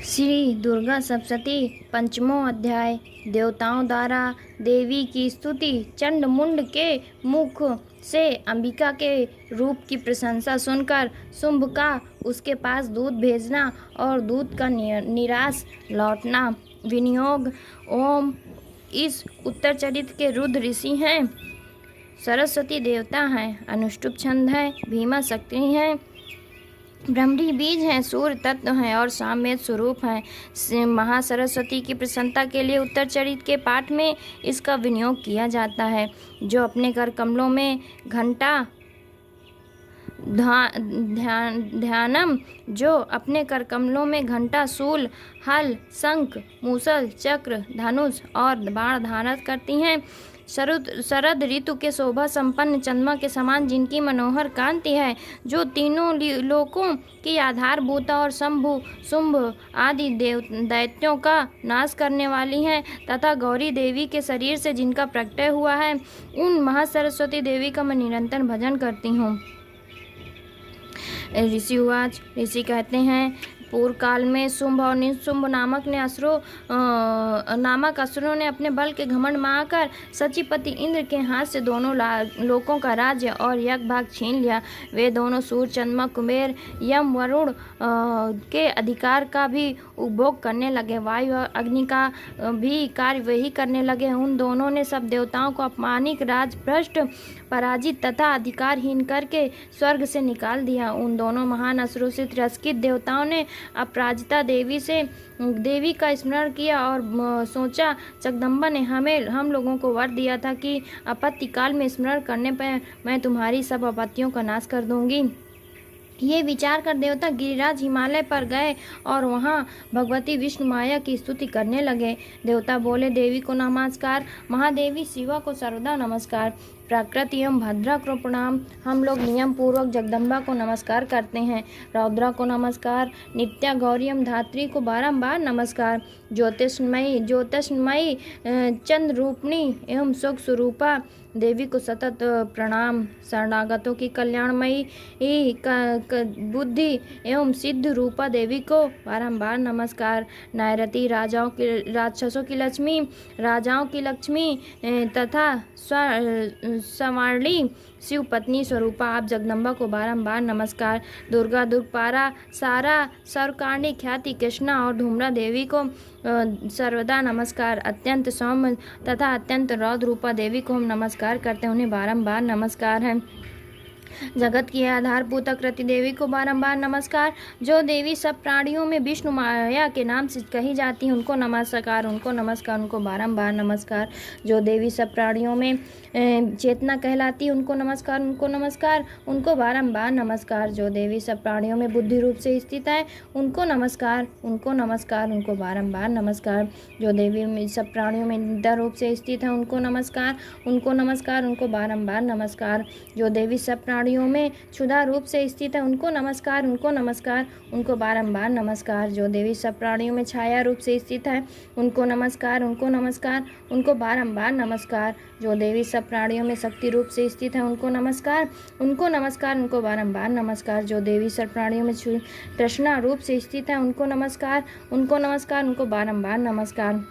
श्री दुर्गा सप्तशती पंचमों अध्याय। देवताओं द्वारा देवी की स्तुति। चंड मुंड के मुख से अंबिका के रूप की प्रशंसा सुनकर शुंभ का उसके पास दूध भेजना और दूध का निराश लौटना। विनियोग। ओम। इस उत्तर चरित्र के रुद्र ऋषि हैं, सरस्वती देवता हैं, अनुष्टुप छंद है, भीमा शक्ति है, ब्रह्मणी बीज हैं, सूर्य तत्व हैं और सामवेद स्वरूप हैं। महासरस्वती की प्रसन्नता के लिए उत्तर चरित्र के पाठ में इसका विनियोग किया जाता है। जो अपने कर कमलों में घंटा ध्यानम जो अपने कर कमलों में घंटा, शूल, हल, शंख, मूसल, चक्र, धनुष और बाण धारण करती हैं। शरद ऋतु के शोभा संपन्न चंद्रमा के समान जिनकी मनोहर कांति है, जो तीनों लोकों की आधारभूता और शंभु, शुंभ आदि दैत्यों का नाश करने वाली हैं, तथा गौरी देवी के शरीर से जिनका प्रत्यय हुआ है, उन महासरस्वती देवी का मैं निरंतर भजन करती हूँ। ऋषि उवाच। ऋषि कहते हैं, पूर्व काल में शुंभ और निशुंभ नामक असुरों ने अपने बल के घमंड में आकर सचिपति इंद्र के हाथ से दोनों लोकों का राज्य और यज्ञ भाग छीन लिया। वे दोनों सूर्य, चंद्रमा, कुबेर, यम, वरुण के अधिकार का भी उपभोग करने लगे। वायु और अग्नि का भी कार्य वही करने लगे। उन दोनों ने सब देवताओं को अपमानिक, राजभ्रष्ट, पराजित तथा अधिकारहीन करके स्वर्ग से निकाल दिया। उन दोनों महान असुरों से तिरस्कृत देवताओं ने अपराजिता देवी का स्मरण किया और सोचा, जगदम्बा ने हम लोगों को वर दिया था कि आपत्ति काल में स्मरण करने पर मैं तुम्हारी सब आपत्तियों का नाश कर दूंगी। ये विचार कर देवता गिरिराज हिमालय पर गए और वहाँ भगवती विष्णु माया की स्तुति करने लगे। देवता बोले, देवी को नमस्कार, महादेवी शिवा को सर्वदा नमस्कार, प्रकृति एवं भद्रा को प्रणाम। हम लोग नियम पूर्वक जगदम्बा को नमस्कार करते हैं। रौद्रा को नमस्कार, नित्या गौरी एवं धात्री को बारंबार नमस्कार, ज्योतिषमयी चंद्र रूपणी एवं सुख स्वरूपा देवी को सतत प्रणाम, शरणागतों की कल्याणमयी बुद्धि एवं सिद्ध रूपा देवी को बारंबार नमस्कार, नायरती राक्षसों की लक्ष्मी, राजाओं की लक्ष्मी तथा सवाणी शिव पत्नी स्वरूपा आप जगदम्बा को बारंबार नमस्कार, दुर्गा, दुर्गपारा, सारा, सर्वकार्णी, ख्याति, कृष्णा और धूम्रा देवी को सर्वदा नमस्कार, अत्यंत सौम्य तथा अत्यंत रौद्र रूपा देवी को हम नमस्कार करते हैं, उन्हें बारंबार नमस्कार है। जगत की आधारभूत कृति देवी को बारंबार नमस्कार। जो देवी सब प्राणियों में विष्णु माया के नाम से कही जाती है, उनको नमस्कार, उनको नमस्कार, उनको बारंबार नमस्कार। जो देवी सब प्राणियों में चेतना कहलाती है, उनको नमस्कार, उनको नमस्कार, उनको बारंबार नमस्कार। जो देवी सब प्राणियों में बुद्धि रूप से स्थित है, उनको नमस्कार, उनको नमस्कार, उनको बारंबार नमस्कार। जो देवी सब प्राणियों में निद्रा रूप से स्थित है, उनको नमस्कार, उनको नमस्कार, उनको बारंबार नमस्कार। जो देवी सब प्राणियों में क्षुधा रूप से स्थित है, उनको नमस्कार, उनको नमस्कार, उनको बारंबार नमस्कार। जो देवी सब प्राणियों में छाया रूप से स्थित है, उनको नमस्कार, उनको नमस्कार, उनको बारंबार नमस्कार। जो देवी सब प्राणियों में शक्ति रूप से स्थित है, उनको नमस्कार, उनको नमस्कार, उनको बारंबार नमस्कार। जो देवी सब प्राणियों में तृष्णा रूप से स्थित है, उनको नमस्कार, उनको नमस्कार, उनको बारंबार नमस्कार।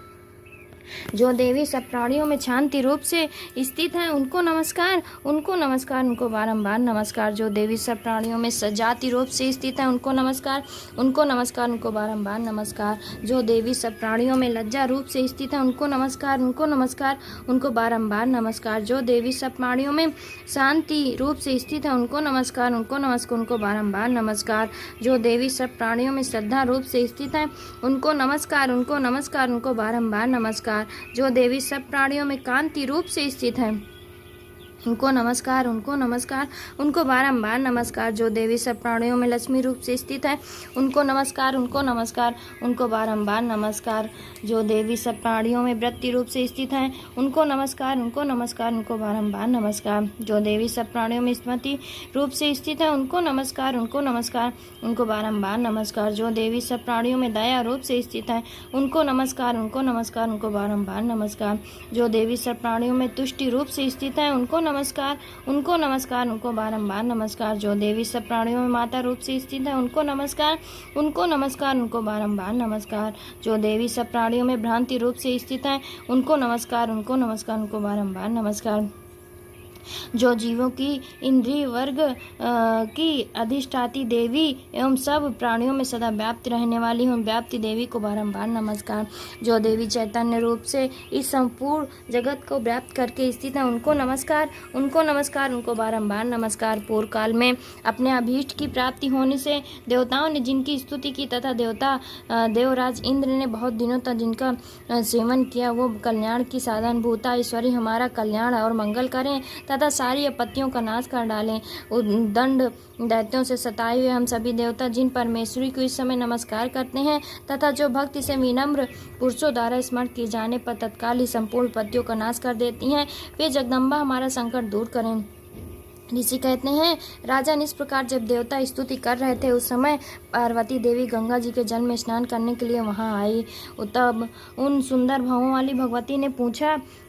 जो देवी सब प्राणियों में शांति रूप से स्थित है, उनको नमस्कार, उनको नमस्कार, उनको बारंबार नमस्कार। जो देवी सब प्राणियों में सजाति रूप से स्थित है, उनको नमस्कार, उनको नमस्कार, उनको बारंबार नमस्कार। जो देवी सब प्राणियों में लज्जा रूप से स्थित है, उनको नमस्कार, उनको नमस्कार, उनको बारंबार नमस्कार। जो देवी सब प्राणियों में शांति रूप से स्थित है, उनको नमस्कार, उनको नमस्कार, उनको बारंबार नमस्कार। जो देवी सब प्राणियों में श्रद्धा रूप से स्थित है, उनको नमस्कार, उनको नमस्कार, उनको बारंबार नमस्कार। जो देवी सब प्राणियों में कांति रूप से स्थित है, उनको नमस्कार, उनको नमस्कार, उनको बारंबार नमस्कार। जो देवी सब प्राणियों में लक्ष्मी रूप से स्थित है, उनको नमस्कार, उनको नमस्कार, उनको बारंबार नमस्कार। जो देवी सब प्राणियों में वृत्ति रूप से स्थित है, उनको नमस्कार, उनको नमस्कार, उनको बारंबार नमस्कार। जो देवी सब प्राणियों में स्मृति रूप से स्थित है, उनको नमस्कार, उनको नमस्कार, उनको बारंबार नमस्कार। जो देवी सब प्राणियों में दया रूप से स्थित है, उनको नमस्कार, उनको नमस्कार, उनको बारंबार नमस्कार। जो देवी सब प्राणियों में तुष्टि रूप से स्थित है, उनको नमस्कार, उनको नमस्कार, उनको बारंबार नमस्कार। जो देवी सब प्राणियों में माता रूप से स्थित है, उनको नमस्कार, उनको नमस्कार, उनको बारंबार नमस्कार। जो देवी सब प्राणियों में भ्रांति रूप से स्थित है, उनको नमस्कार, उनको नमस्कार, उनको बारंबार नमस्कार। जो जीवों की इंद्रिय वर्ग की अधिष्ठाती देवी एवं सब प्राणियों में सदा व्याप्त रहने वाली हूँ, व्याप्ति देवी को बारंबार नमस्कार। जो देवी चैतन्य रूप से इस संपूर्ण जगत को व्याप्त करके स्थित है, उनको नमस्कार, उनको नमस्कार, उनको बारंबार नमस्कार। पूर्व काल में अपने अभीष्ट की प्राप्ति होने से देवताओं ने जिनकी स्तुति की तथा देवराज इंद्र ने बहुत दिनों तक जिनका सेवन किया, वो कल्याण की साधन भूता ईश्वरी हमारा कल्याण और मंगल करें तथा सारी आपत्तियों का नाश कर डालें। दंड दैत्यों से सताए हुए हम सभी देवता जिन परमेश्वरी को इस समय नमस्कार करते हैं तथा जो भक्ति से विनम्र पुरुषों द्वारा स्मरण किए जाने पर तत्काल ही संपूर्ण आपत्तियों का नाश कर देती हैं, वे जगदम्बा हमारा संकट दूर करें। ऋषि कहते हैं, राजन इस प्रकार जब देवता स्तुति कर रहे थे, उस समय पार्वती देवी गंगा जी के जल में स्नान करने के लिए वहां आई। तब उन सुंदर भावों वाली भगवती ने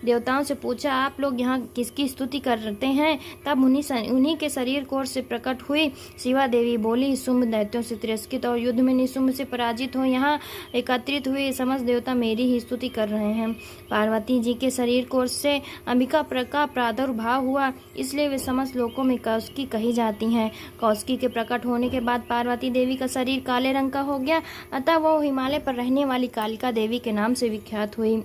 देवताओं से पूछा, आप लोग यहाँ किसकी स्तुति करते हैं? तब उन्हीं के शरीर कोर से प्रकट हुई शिवा देवी बोली, शुंभ दैत्यों से तिरस्कृत और युद्ध में निशुंभ से पराजित हो यहाँ एकत्रित हुए समस्त देवता मेरी ही स्तुति कर रहे हैं। पार्वती जी के शरीर कोर से अंबिका का प्रादुर्भाव हुआ, इसलिए वे समस्त लोकों में कौशिकी कही जाती हैं। कौशिकी के प्रकट होने के बाद पार्वती देवी का शरीर काले रंग का हो गया, अतः वो हिमालय पर रहने वाली कालिका देवी के नाम से विख्यात हुई।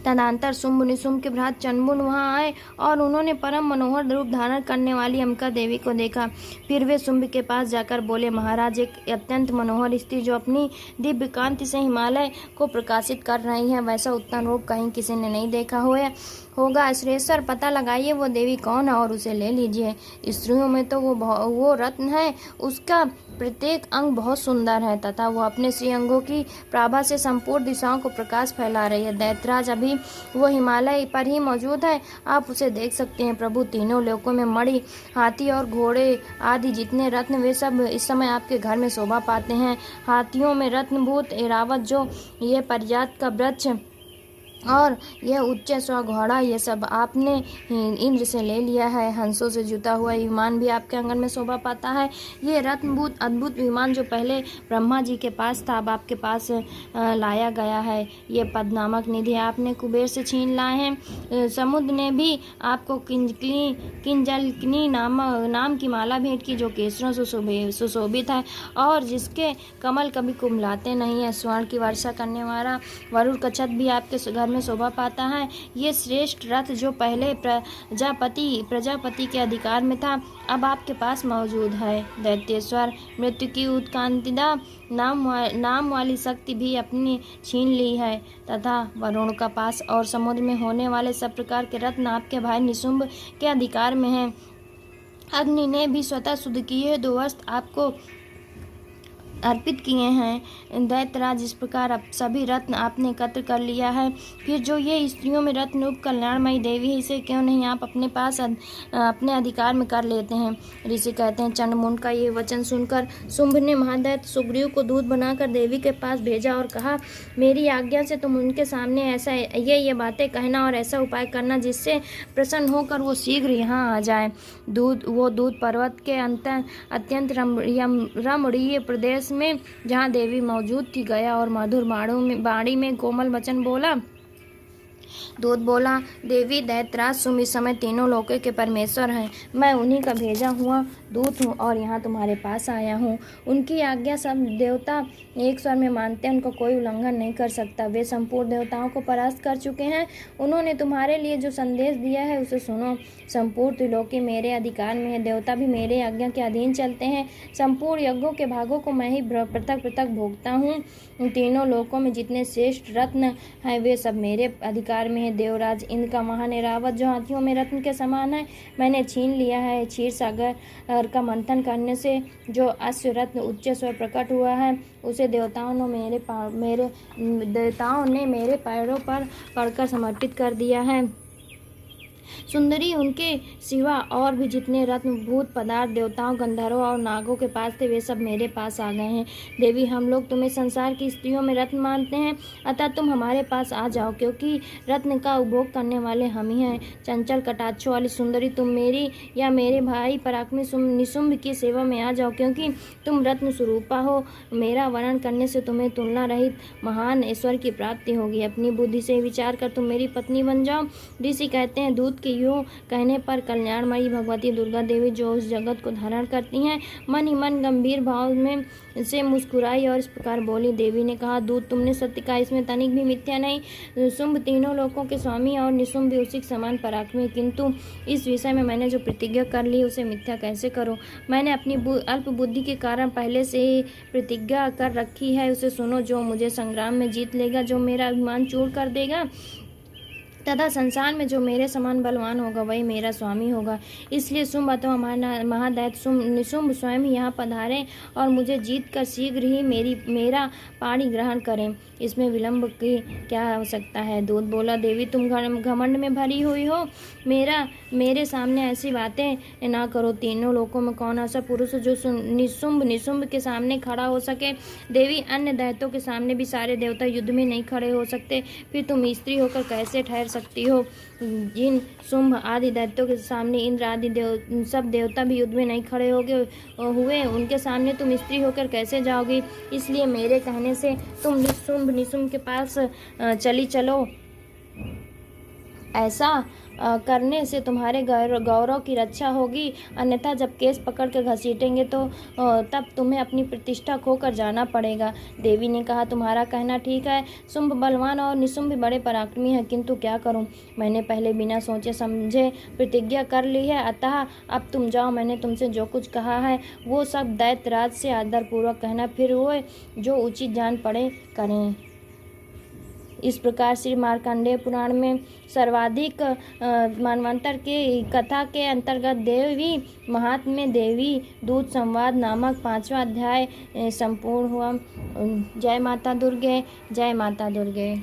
तदंतर शुंभ निशुंभ के भ्रात चंबुन वहां आए और उन्होंने परम मनोहर रूप धारण करने वाली अंबिका देवी को देखा। फिर वे शुंभ के पास जाकर बोले, महाराज, एक अत्यंत मनोहर स्त्री जो अपनी दिव्य कांति से हिमालय को प्रकाशित कर रही है, वैसा उत्तम रूप कहीं किसी ने नहीं देखा होगा। श्रेष्ठर, पता लगाइए वो देवी कौन है और उसे ले लीजिए। स्त्रियों में तो वो रत्न है, उसका प्रत्येक अंग बहुत सुंदर है तथा वो अपने श्री अंगों की प्राभा से संपूर्ण दिशाओं को प्रकाश फैला रही है। दैत्यराज, अभी वो हिमालय पर ही मौजूद है, आप उसे देख सकते हैं। प्रभु, तीनों लोकों में मणि, हाथी और घोड़े आदि जितने रत्न वे सब इस समय आपके घर में शोभा पाते हैं। हाथियों में रत्नभूत ऐरावत, जो ये पारिजात का वृक्ष और यह उच्च स्व घोड़ा, ये सब आपने इंद्र से ले लिया है। हंसों से जुता हुआ विमान भी आपके आंगन में शोभा पाता है। ये रत्नभूत अद्भुत विमान जो पहले ब्रह्मा जी के पास था, अब आपके पास लाया गया है। ये पद नामक निधि आपने कुबेर से छीन लाए हैं। समुद्र ने भी आपको किंजलकनी नाम की माला भेंट की, जो केसरों से सुशोभित है और जिसके कमल कभी कुम्हलाते नहीं है। स्वर्ण की वर्षा करने वाला वरुण का छत भी आपके घर में शोभा पाता है। ये श्रेष्ठ रथ जो पहले प्रजापति के अधिकार में था, अब आपके पास मौजूद है। दैत्येश्वर, मृत्यु की उत्कांतिदा नाम वाली शक्ति भी अपनी छीन ली है तथा वरुण का पास और समुद्र में होने वाले सब प्रकार के रत्न आपके भाई निशुंभ के अधिकार में हैं। अग्नि ने भी स्वतः शुद्ध किए 2 वस्त्र आपको अर्पित किए हैं। दैत्यराज, इस प्रकार अब सभी रत्न आपने एकत्र कर लिया है। फिर जो ये स्त्रियों में रत्न रूप कल्याणमयी देवी है, इसे क्यों नहीं आप अपने पास अपने अधिकार में कर लेते हैं? ऋषि कहते हैं, चंडमुंड का ये वचन सुनकर शुंभ ने महादैत्य सुग्रीव को दूत बनाकर देवी के पास भेजा और कहा, मेरी आज्ञा से तुम उनके सामने ऐसा ये बातें कहना और ऐसा उपाय करना जिससे प्रसन्न होकर वो शीघ्र यहाँ आ जाए। वो दूत पर्वत के अत्यंत रमणीय प्रदेश में जहाँ देवी मौजूद थी गया और मधुर बाणी में कोमल वचन बोला। दूत बोला, देवी, दैत्यराज तुम इस समय तीनों लोकों के परमेश्वर हैं। मैं उन्हीं का भेजा हुआ दूत हूँ और यहाँ तुम्हारे पास आया हूँ। उनकी आज्ञा सब देवता एक स्वर में मानते हैं, उनको कोई उल्लंघन नहीं कर सकता। वे संपूर्ण देवताओं को परास्त कर चुके हैं। उन्होंने तुम्हारे लिए जो संदेश दिया है उसे सुनो। संपूर्ण त्रिलोकी मेरे अधिकार में है, देवता भी मेरे आज्ञा के अधीन चलते हैं। संपूर्ण यज्ञों के भागों को मैं ही पृथक पृथक भोगता हूँ। तीनों लोकों में जितने श्रेष्ठ रत्न हैं वे सब मेरे अधिकार में है। देवराज इंद्र का महान ऐरावत जो हाथियों में रत्न के समान है, मैंने छीन लिया है। क्षीर सागर का मंथन करने से जो अश्व रत्न उच्च स्वर प्रकट हुआ है, उसे देवताओं ने मेरे पैरों पर पड़कर समर्पित कर दिया है। सुंदरी उनके सिवा और भी जितने रत्न भूत पदार्थ देवताओं गंधर्वों और नागों के पास थे वे सब मेरे पास आ गए हैं। देवी हम लोग तुम्हें संसार की स्त्रियों में रत्न मानते हैं, अतः तुम हमारे पास आ जाओ, क्योंकि रत्न का उपभोग करने वाले हम ही हैं। चंचल कटाक्षों वाली सुंदरी तुम मेरी या मेरे भाई पराक्रमी निशुंभ की सेवा में आ जाओ, क्योंकि तुम रत्न स्वरूपा हो। मेरा वर्णन करने से तुम्हें तुलना रहित महान ऐश्वर्य की प्राप्ति होगी। अपनी बुद्धि से विचार कर तुम मेरी पत्नी बन जाओ। ऋषि कहते हैं दूत के यूं कहने पर कल्याणमयी भगवती दुर्गा देवी जो उस जगत को धारण करती हैं मन ही मन गंभीर भाव में से मुस्कुराई और इस प्रकार बोली। देवी ने कहा, दूत तुमने सत्य कहा, इसमें तनिक भी मिथ्या नहीं। शुंभ तीनों लोकों के स्वामी और निशुंभ भी उसी के समान पराक्रमी, किंतु इस विषय में मैंने जो प्रतिज्ञा कर ली उसे मिथ्या कैसे करूं। मैंने अपनी अल्प बुद्धि के कारण पहले से ही प्रतिज्ञा कर रखी है, उसे सुनो। जो मुझे संग्राम में जीत लेगा, जो मेरा अभिमान चूर कर देगा तथा संसार में जो मेरे समान बलवान होगा वही मेरा स्वामी होगा। इसलिए शुंभ अथवा महादैत्य निशुंभ स्वयं यहाँ पधारें और मुझे जीत कर शीघ्र ही मेरा पाणी ग्रहण करें। इसमें विलंब की क्या आवश्यकता है। दूत बोला, देवी तुम घमंड में भरी हुई हो, मेरे सामने ऐसी बातें ना करो। तीनों लोकों में कौन ऐसा पुरुष जो निशुंभ के सामने खड़ा हो सके। देवी अन्य दैत्यों के सामने भी सारे देवता युद्ध में नहीं खड़े हो सकते, फिर तुम स्त्री होकर कैसे ठहर सकती हो। जिन शुंभ आदि दैत्यों के सामने इंद्र आदि सब देवता भी युद्ध में नहीं खड़े हुए, उनके सामने तुम स्त्री होकर कैसे जाओगी। इसलिए मेरे कहने से तुम निशुंभ के पास चली चलो। ऐसा करने से तुम्हारे गौरव की रक्षा होगी, अन्यथा जब केस पकड़ के घसीटेंगे तो तब तुम्हें अपनी प्रतिष्ठा खोकर जाना पड़ेगा। देवी ने कहा, तुम्हारा कहना ठीक है। शुंभ बलवान और निशुंभ बड़े पराक्रमी हैं, किंतु क्या करूं। मैंने पहले बिना सोचे समझे प्रतिज्ञा कर ली है, अतः अब तुम जाओ। मैंने तुमसे जो कुछ कहा है वो सब दैत्यराज से आदरपूर्वक कहना, फिर वो जो उचित जान पड़े करें। इस प्रकार श्री मार्कंडेय पुराण में सर्वाधिक मनवंतर के कथा के अंतर्गत देवी महात्म्य देवी दूत संवाद नामक 5वां अध्याय संपूर्ण हुआ। जय माता दुर्गे, जय माता दुर्गे।